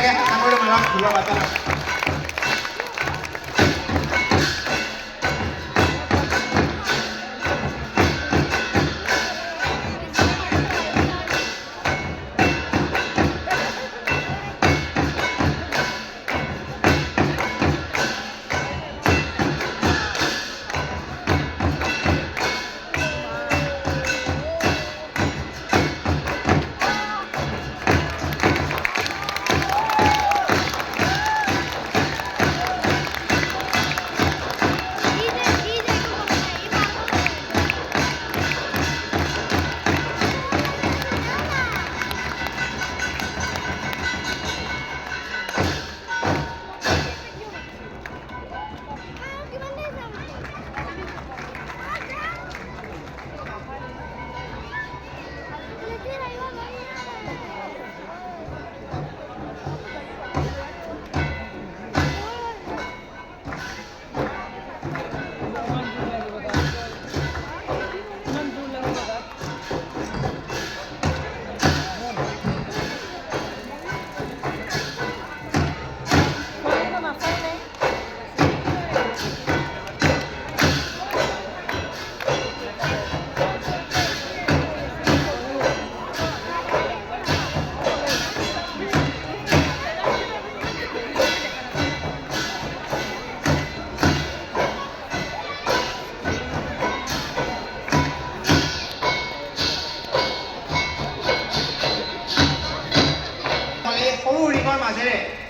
একেলগে সামৰি মাৰক ঢোলৰ বাজাত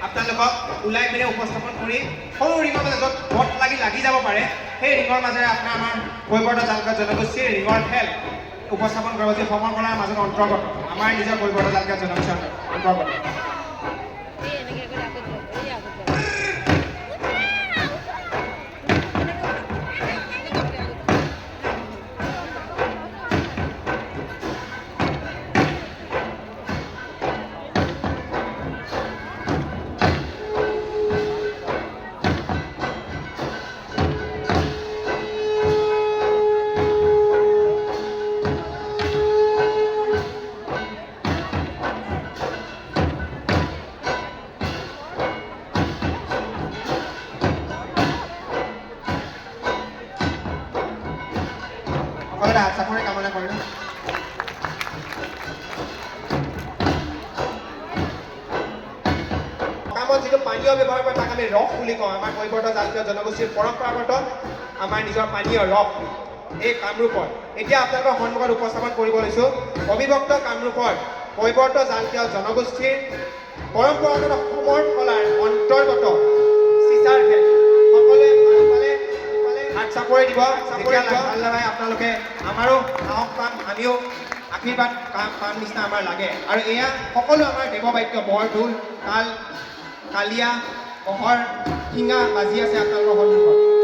আপোনালোকক ওলাই পিনে উপস্থাপন কৰি সৰু ৰিঙৰ মাজত য'ত বট লাগি যাব পাৰে সেই ৰিঙৰ মাজেৰে আপোনাৰ আমাৰ কৈবৰ্ত জালকা জনগোষ্ঠীৰ ৰিঙৰ খেল উপস্থাপন কৰিব যে ভ্ৰমণ কৰাৰ মাজত অন্তৰ্গত আমাৰ নিজৰ কৈবৰ্ত জালকা জনগোষ্ঠীৰ অন্তৰ্গত চাকৰি কামনা কৰিলোঁ কামত যিটো পানীয় ব্যৱহাৰ কৰে তাক আমি ৰস বুলি কওঁ আমাৰ কৈবৰ্ত জালকীয় জনগোষ্ঠীৰ পৰম্পৰাগত আমাৰ নিজৰ পানীয় ৰস এই কামৰূপত এতিয়া আপোনালোকৰ সন্মুখত উপস্থাপন কৰিব লৈছোঁ অবিভক্ত কামৰূপৰ কৈবৰ্ত জালকীয় জনগোষ্ঠীৰ পৰম্পৰাগত সমৰ কলাৰ অন্তৰ্গত চিচাৰ খেল সকলোৱে হাত চাপৰি দিব ভাল লগাই আপোনালোকে আমাৰো সাহস পাম আমিও আশীৰ্বাদ পাম নিচিনা আমাৰ লাগে আৰু এয়া সকলো আমাৰ দেৱবাদ্য বৰ ঢোল তাল কালিয়া কহৰ শিঙা বাজি আছে আপোনালোকৰ সন্মুখত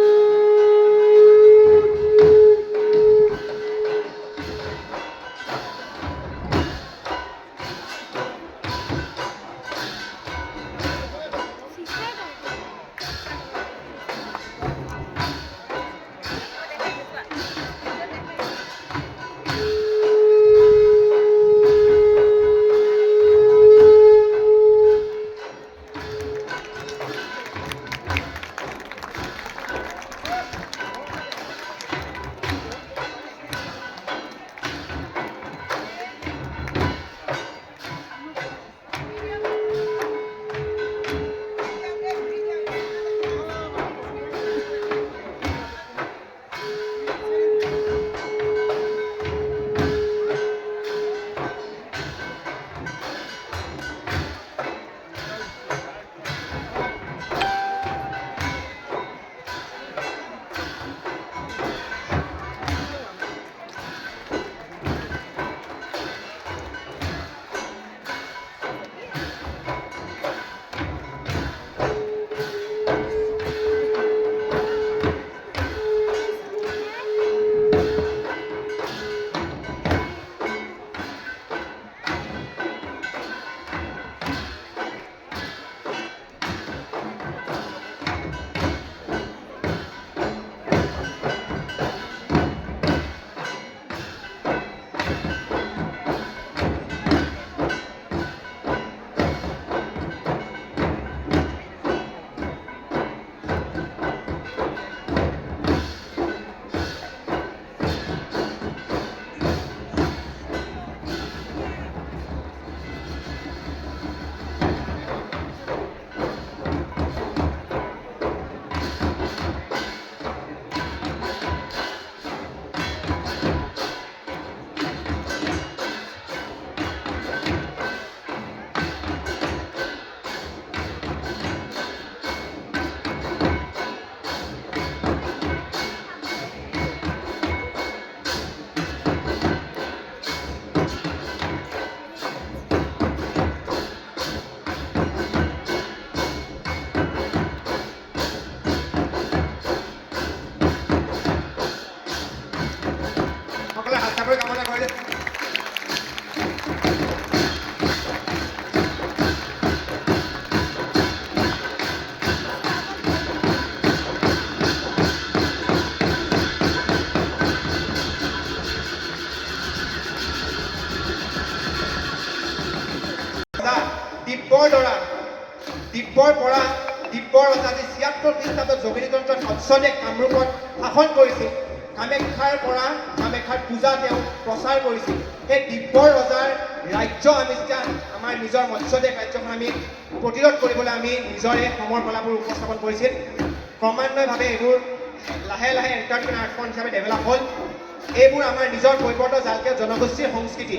দিব্যৰ ৰজা যি 76 খ্ৰীষ্টাব্দত যোগিনীতন্ত্ৰত মৎস্যদেশ কামৰূপত শাসন কৰিছিল, কামাখ্যাৰ পৰা কামাখ্যাৰ পূজা তেওঁ প্ৰচাৰ কৰিছিল। সেই দিব্যৰ ৰজাৰ ৰাজ্য আমি যেতিয়া আমাৰ নিজৰ মৎস্যদেশ ৰাজ্যখন আমি প্ৰতিৰোধ কৰিবলৈ আমি নিজৰে সমৰ কলাবোৰ উপস্থাপন কৰিছিল। ক্ৰমান্বয়ভাৱে এইবোৰ লাহে লাহে এণ্টাৰটেইন আৰ্ট ফৰ্ম হিচাপে ডেভেলপ হ'ল। এইবোৰ আমাৰ নিজৰ কৈৱৰ্ত জালকীয় জনগোষ্ঠীৰ সংস্কৃতি।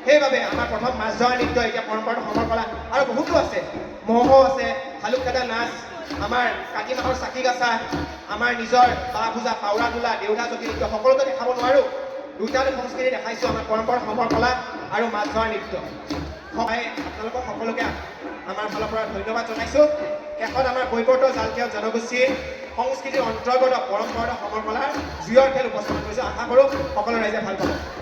সেইবাবে আমাৰ প্ৰথম মাছ ধৰা নৃত্য, এতিয়া পৰম্পৰাটো সমৰ কলা আৰু বহুতো আছে। মহো আছে, ভালুক খেদা নাচ, আমাৰ কাতি মাহৰ চাকি গাছা, আমাৰ নিজৰ বাঁহ পূজা, পাউৰা তোলা, দেউধা জতি নৃত্য সকলোতে দেখাব নোৱাৰোঁ। দুটাটো সংস্কৃতি দেখাইছোঁ, আমাৰ পৰম্পৰা সমৰ কলা আৰু মাছ ধৰা নৃত্য। মই আপোনালোকক সকলোকে আমাৰ ফালৰ পৰা ধন্যবাদ জনাইছোঁ। শেষত আমাৰ কৈৱৰ্ত জালকীয় জনগোষ্ঠীৰ সংস্কৃতিৰ অন্তৰ্গত পৰম্পৰাগত সমৰ কলাৰ জুইৰ খেল উপস্থাপন কৰিছোঁ। আশা কৰোঁ সকলো ৰাইজে ভাল পাব।